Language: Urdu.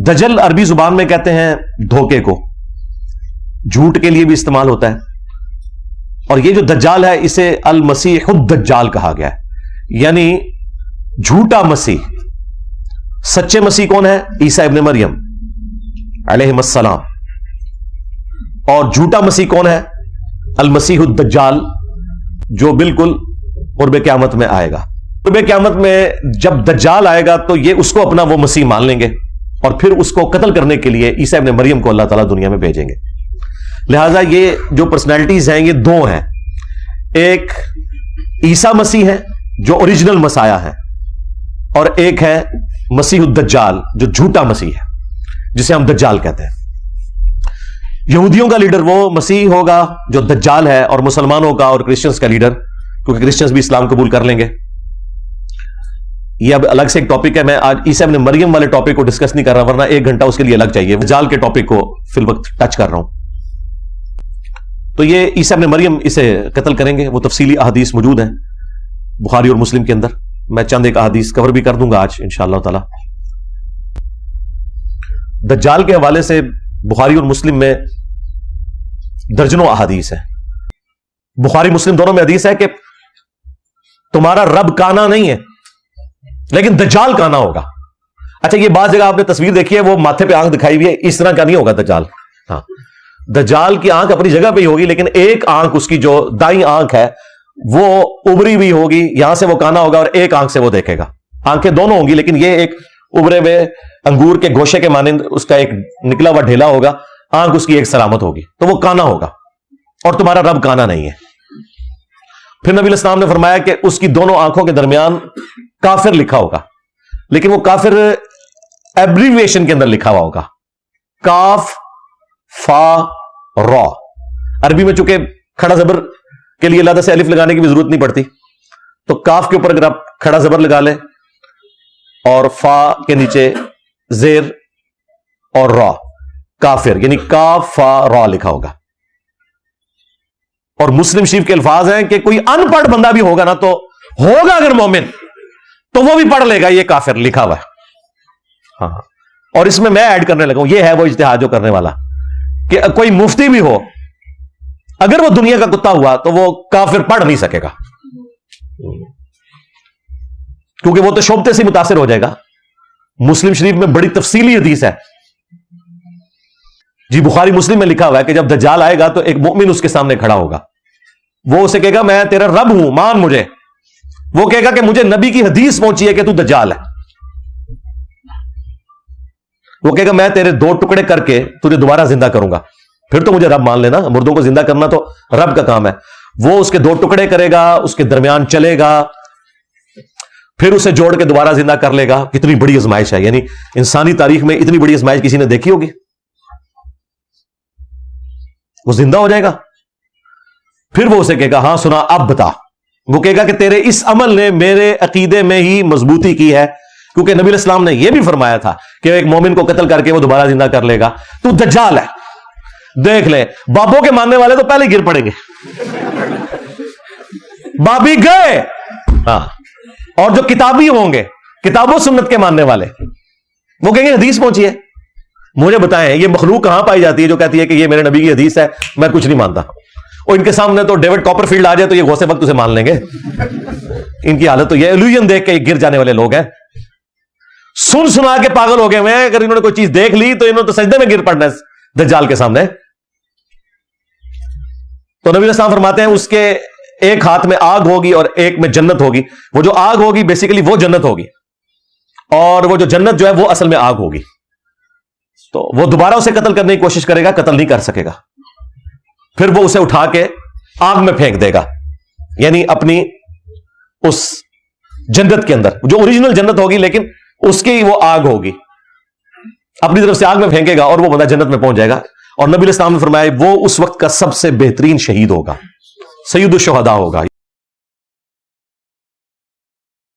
دجل عربی زبان میں کہتے ہیں دھوکے کو، جھوٹ کے لیے بھی استعمال ہوتا ہے. اور یہ جو دجال ہے اسے المسیح الدجال کہا گیا ہے، یعنی جھوٹا مسیح. سچے مسیح کون ہے؟ عیسیٰ ابن مریم علیہ السلام. اور جھوٹا مسیح کون ہے؟ المسیح الدجال، جو بالکل قرب قیامت میں آئے گا. قرب قیامت میں جب دجال آئے گا تو یہ اس کو اپنا وہ مسیح مان لیں گے اور پھر اس کو قتل کرنے کے لیے عیسیٰ ابن مریم کو اللہ تعالیٰ دنیا میں بھیجیں گے. لہذا یہ جو پرسنالٹیز ہیں یہ دو ہیں، ایک عیسیٰ مسیح ہے جو اوریجنل مسیح ہے، اور ایک ہے مسیح الدجال جو جھوٹا مسیح ہے جسے ہم دجال کہتے ہیں. یہودیوں کا لیڈر وہ مسیح ہوگا جو دجال ہے، اور مسلمانوں کا اور کرسچنز کا لیڈر، کیونکہ کرسچنز بھی اسلام قبول کر لیں گے. یہ اب الگ سے ایک ٹاپک ہے، میں آج عیسیٰ ابن مریم والے ٹاپک کو ڈسکس نہیں کر رہا، ورنہ ایک گھنٹہ اس کے لیے الگ چاہیے. دجال کے ٹاپک کو فی الوقت ٹچ کر رہا ہوں. تو یہ عیسیٰ ابن مریم اسے قتل کریں گے. وہ تفصیلی احادیث موجود ہیں بخاری اور مسلم کے اندر. میں چند ایک احادیث کور بھی کر دوں گا آج انشاءاللہ تعالی. دجال کے حوالے سے بخاری اور مسلم میں درجنوں احادیث ہیں. بخاری مسلم دونوں میں حدیث ہے کہ تمہارا رب کانا نہیں ہے لیکن دجال کانا ہوگا. اچھا، یہ بعض جگہ آپ نے تصویر دیکھی ہے، وہ ماتھے پہ آنکھ دکھائی ہوئی ہے، اس طرح کا نہیں ہوگا دجال. ہاں، دجال کی آنکھ اپنی جگہ پہ ہی ہوگی، لیکن ایک آنکھ اس کی جو دائیں آنکھ ہے وہ ابری ہوئی ہوگی، یہاں سے وہ کانا ہوگا اور ایک آنکھ سے وہ دیکھے گا. آنکھیں دونوں ہوں گی لیکن یہ ایک ابرے ہوئے انگور کے گوشے کے مانند اس کا ایک نکلا ہوا ڈھیلا ہوگا، آنکھ اس کی ایک سلامت ہوگی، تو وہ کانا ہوگا. اور تمہارا رب کانا نہیں ہے. پھر نبی علیہ السلام نے فرمایا کہ اس کی دونوں آنکھوں کے درمیان کافر لکھا ہوگا، لیکن وہ کافر ایبریویشن کے اندر لکھا ہوا ہوگا، کاف فا را. عربی میں چونکہ کھڑا زبر کے لیے علیحدہ سے الف لگانے کی بھی ضرورت نہیں پڑتی، تو کاف کے اوپر اگر آپ کھڑا زبر لگا لیں اور فا کے نیچے زیر اور را، کافر، یعنی کاف فا را لکھا ہوگا. اور مسلم شریف کے الفاظ ہیں کہ کوئی ان پڑھ بندہ بھی ہوگا نا، تو ہوگا اگر مومن تو وہ بھی پڑھ لے گا یہ کافر لکھا ہوا ہے. ہاں، اور اس میں ایڈ کرنے لگا ہوں، یہ ہے وہ اجتہاد جو کرنے والا کہ کوئی مفتی بھی ہو اگر وہ دنیا کا کتا ہوا تو وہ کافر پڑھ نہیں سکے گا، کیونکہ وہ تو شبہے سے متاثر ہو جائے گا. مسلم شریف میں بڑی تفصیلی حدیث ہے جی، بخاری مسلم میں لکھا ہوا ہے کہ جب دجال آئے گا تو ایک مومن اس کے سامنے کھڑا ہوگا، وہ اسے کہے گا میں تیرا رب ہوں، مان مجھے. وہ کہے گا کہ مجھے نبی کی حدیث پہنچی ہے کہ تو دجال ہے. وہ کہے گا میں تیرے 2 ٹکڑے کر کے تجھے دوبارہ زندہ کروں گا، پھر تو مجھے رب مان لینا، مردوں کو زندہ کرنا تو رب کا کام ہے. وہ اس کے 2 ٹکڑے کرے گا، اس کے درمیان چلے گا، پھر اسے جوڑ کے دوبارہ زندہ کر لے گا. کتنی بڑی آزمائش ہے، یعنی انسانی تاریخ میں اتنی بڑی آزمائش کسی نے دیکھی ہوگی. وہ زندہ ہو جائے گا، پھر وہ اسے کہے گا ہاں سنا اب بتا. وہ کہے گا کہ تیرے اس عمل نے میرے عقیدے میں ہی مضبوطی کی ہے، کیونکہ نبی علیہ السلام نے یہ بھی فرمایا تھا کہ ایک مومن کو قتل کر کے وہ دوبارہ زندہ کر لے گا. تو دجال ہے. دیکھ لے، بابوں کے ماننے والے تو پہلے گر پڑیں گے، بابی گئے. ہاں، اور جو کتابی ہوں گے، کتاب و سنت کے ماننے والے، وہ کہیں گے حدیث پہنچی ہے. مجھے بتائیں یہ مخلوق کہاں پائی جاتی ہے جو کہتی ہے کہ یہ میرے نبی کی حدیث ہے، میں کچھ نہیں مانتا. اور ان کے سامنے تو ڈیوڈ کاپر فیلڈ آ جائے تو یہ غوث وقت اسے مان لیں گے. ان کی حالت تو یہ الوژن دیکھ کے گر جانے والے لوگ ہیں، سن سنا کے پاگل ہو گئے ہوئے ہیں. اگر انہوں نے کوئی چیز دیکھ لی تو انہوں نے تو سجدے میں گر پڑنا ہے دجال کے سامنے. تو نبی علیہ السلام فرماتے ہیں اس کے ایک ہاتھ میں آگ ہوگی اور ایک میں جنت ہوگی. وہ جو آگ ہوگی بیسیکلی وہ جنت ہوگی، اور وہ جو جنت جو ہے وہ اصل میں آگ ہوگی. تو وہ دوبارہ اسے قتل کرنے کی کوشش کرے گا، قتل نہیں کر سکے گا. پھر وہ اسے اٹھا کے آگ میں پھینک دے گا، یعنی اپنی اس جنت کے اندر جو اوریجنل جنت ہوگی لیکن اس کی وہ آگ ہوگی، اپنی طرف سے آگ میں پھینکے گا اور وہ بندہ جنت میں پہنچ جائے گا. اور نبی علیہ السلام نے فرمایا وہ اس وقت کا سب سے بہترین شہید ہوگا، سید الشہداء ہوگا.